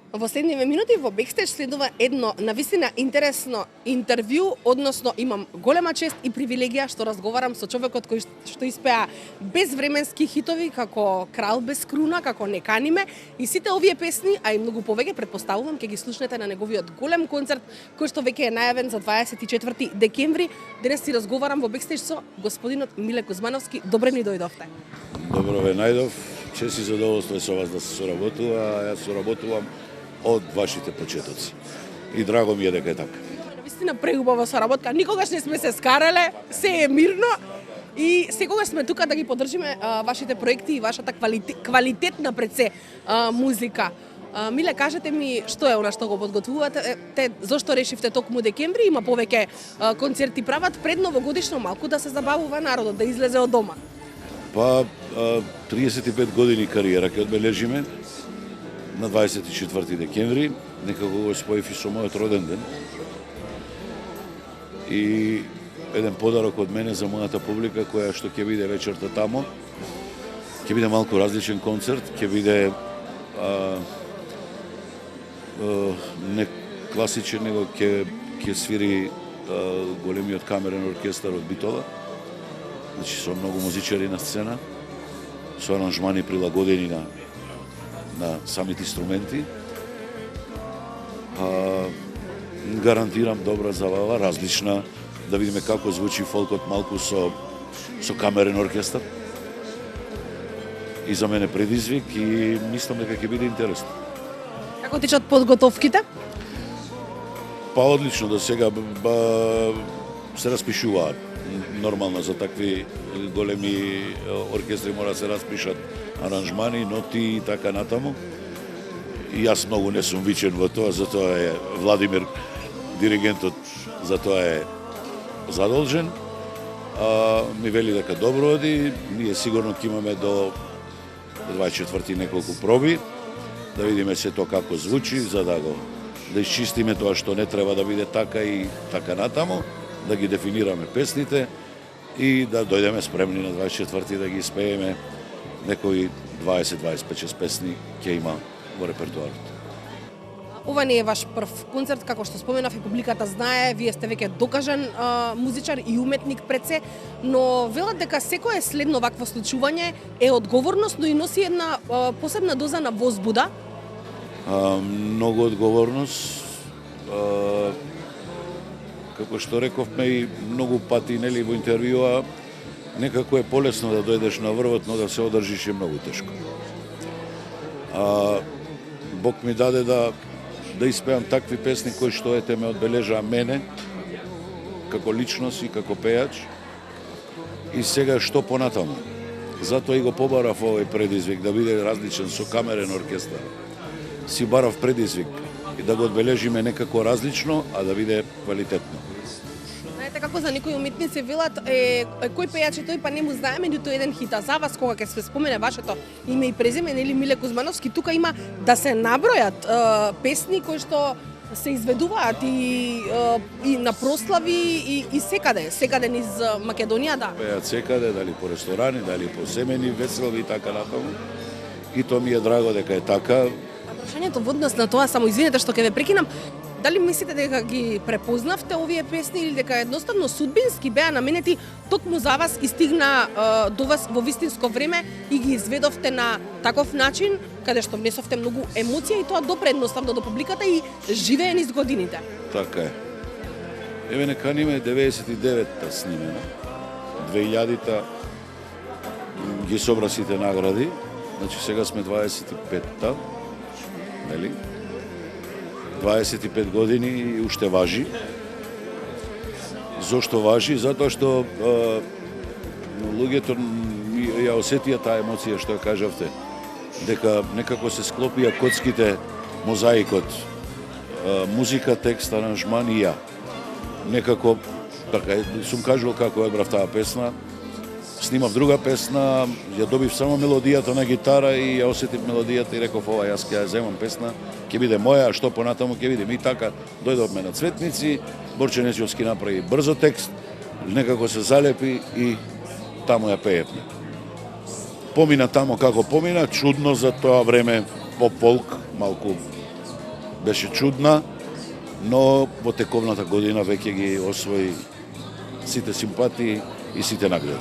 Во следниве минути во Бекстеж следува едно навистина интересно интервју, односно имам голема чест и привилегија што разговарам со човекот кој што испеа безвременски хитови како Крал без круна, како Не кани ме, и сите овие песни, а и многу повеќе претпоставувам ќе ги слушнете на неговиот голем концерт кој што веќе е најавен за 24 декември. Денес си разговарам во Бекстеж со господинот Миле Кузмановски. Добре ни дојдовте. Добро ве најдов. Чест и задоволство е со вас да се соработува, јас соработувам од вашите почетоци. И драго ми е дека е така. Навистина преубава соработка. Никогаш не сме се скарале, се е мирно и секогаш сме тука да ги поддржиме вашите проекти и вашата квалитетна пред се музика. Миле, кажете ми што е она што го подготвувате, зошто решивте токму декември, има повеќе концерти прават пред новогодишно малку да се забавува народот, да излезе од дома? Па 35 години кариера ќе одбележиме на 24 декември, некако го споив и со мојот роден ден. И еден подарок од мене за мојата публика која што ќе биде вечерта тамо. Ќе биде малку различен концерт, ќе биде не класичен, него ќе свири големиот камерен оркестар од Битола. Значи со многу музичари на сцена, со аранжмани прилагодени на самите инструменти. Гарантирам добра забава, различна, да видиме како звучи фолкот малку со камерен оркестар. И за мене предизвик и мислам дека ќе биде интересно. Како течат подготовките? Па одлично, до сега се распишуваат. Нормално за такви големи оркестри мора да се распишат аранжмани, ноти и така натаму. И јас многу не сум вичен во тоа, затоа е Владимир, диригентот, затоа е задолжен. Ми вели дека добро оди, ние сигурно ќе имаме до 24 неколку проби, да видиме се тоа како звучи, за да исчистиме тоа што не треба да биде така и така натаму, да ги дефинираме песните и да дојдеме спремни на 24 да ги испееме. Некои 20-25 песни ќе има во репертуарот. Ова не е ваш прв концерт, како што споменав и публиката знае, вие сте веќе докажан музичар и уметник пред се, но велат дека секое следно вакво случување е одговорност, но и носи една посебна доза на возбуда. Многу одговорност. Како што рековме и многу пати нели во интервјуа, некако е полесно да дојдеш на врвот, но да се одржиш е многу тешко. Бог ми даде да испеам такви песни кои што ме одбележаа мене како личност и како пејач. И сега што понатаму. Затоа и го побарав овој предизвик да биде различен со камерен оркестар. Си барав предизвик и да го одбележиме некако различно, а да биде квалитетно. Знаете како за некои уметници велат кој пејач е тој, па не му знаеме ниту еден хит. А за вас кога ќе се спомене вашето име и презиме, нели Миле Кузмановски, тука има да се набројат песни кои што се изведуваат и на прослави и секаде низ Македонија, да. Пеат секаде, дали по ресторани, дали по семени веселби и така натаму. И тоа ми е драго дека е така. Прашањето во однос на тоа, само извинете што ќе ве прекинам, дали мислите дека ги препознавте овие песни или дека едноставно судбински беа наменети токму за вас и стигна до вас во вистинско време и ги изведовте на таков начин каде што внесовте многу емоција и тоа допре едноставно до публиката и живее низ годините? Така е. Еве Не кани ме 99-та снимена. 2000-та ги собра сите награди. Значи сега сме 25-та. Нели? 25 години и уште важи. Зошто важи? Затоа што луѓето ја осетија таа емоција што ја кажавте, дека некако се склопија коцките, мозаикот, музика, текст, аранжман и ја. Некако, така, сум кажувал како одбрав таа песна, снимав друга песна, ја добив само мелодијата на гитара и ја осетив мелодијата и реков ова јас ќе ја земам песна, ќе биде моја, што понатаму ќе видим. И така дојдовме на Цветници, Борче Нечовски направи брзо текст, некако се залепи и таму ја пеевме. Помина тамо како помина, чудно за тоа време, поп-фолк, малку беше чудна, но во тековната година веќе ги освои сите симпатии и сите награди.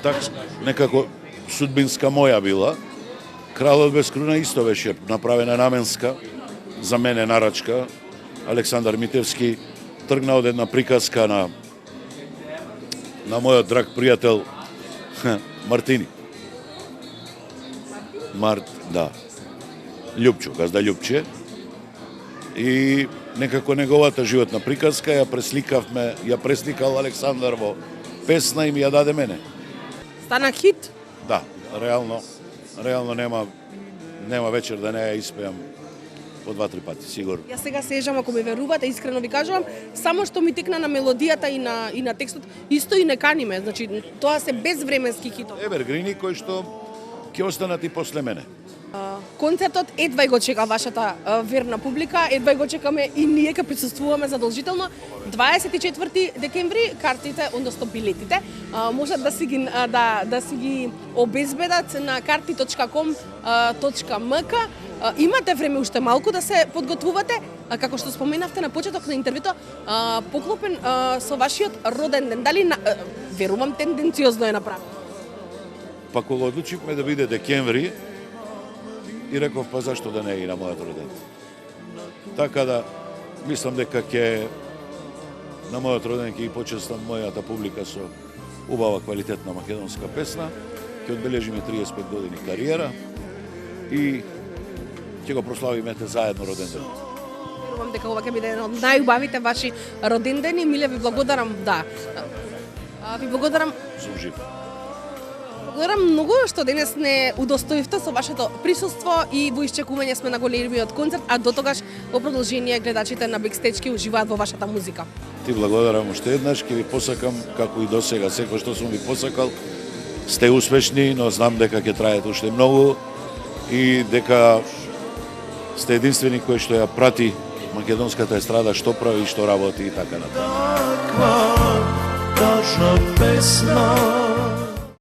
Така, некако судбинска моја била. Кралот без круна исто беше направена наменска, за мене нарачка. Александар Митевски тргна од една приказка на мојот драг пријател Мартини. Да. Љупчо, газда Љупче. И некако неговата животна приказка ја пресликал Александар во песна и ми ја даде мене. Стана хит? Да, реално нема вечер да не ја испеам по 2-3 пати, сигурно. Јас сега сежам, ако ме верувате, искрено ви кажувам, само што ми текна на мелодијата и на текстот, исто и не каниме, значи тоа се безвременски хитови. Евергрини кои што ќе останат и после мене. Концертот едва го чека вашата верна публика, едва го чекаме и ние ќе присуствуваме задолжително. 24 декември картите, односно билетите, можат да си ги обезбедат на karti.com.mk. Имате време уште малку да се подготвувате, како што споменавте на почеток на интервјуто, поклопен со вашиот роден ден. Дали верувам тенденциозно е направено? Па кога одлучивме да биде декември, и реков, па зашто да не е и на мојот роден. Така да, мислам дека на мојот роден ќе и почестам мојата публика со убава квалитетна македонска песна, ќе одбележиме 35 години кариера и ќе го прославиме заедно роден ден. Верувам дека ова ќе биде еден од најубавите ваши роден дени. Миле, ви благодарам, ви благодарам. Сум жив. Благодарам многу што денес не удостоивте со вашето присуство и во исчекување сме на големиот концерт, а до тогаш во продолжение гледачите на Бекстејдж ќе уживаат во вашата музика. Ти благодарам уште еднаш, ќе ви посакам како и досега, секој што сум ви посакал. Сте успешни, но знам дека ќе траете уште многу и дека сте единствени кој што ја прати македонската естрада, што прави и што работи и така натаму. Таква тажна песна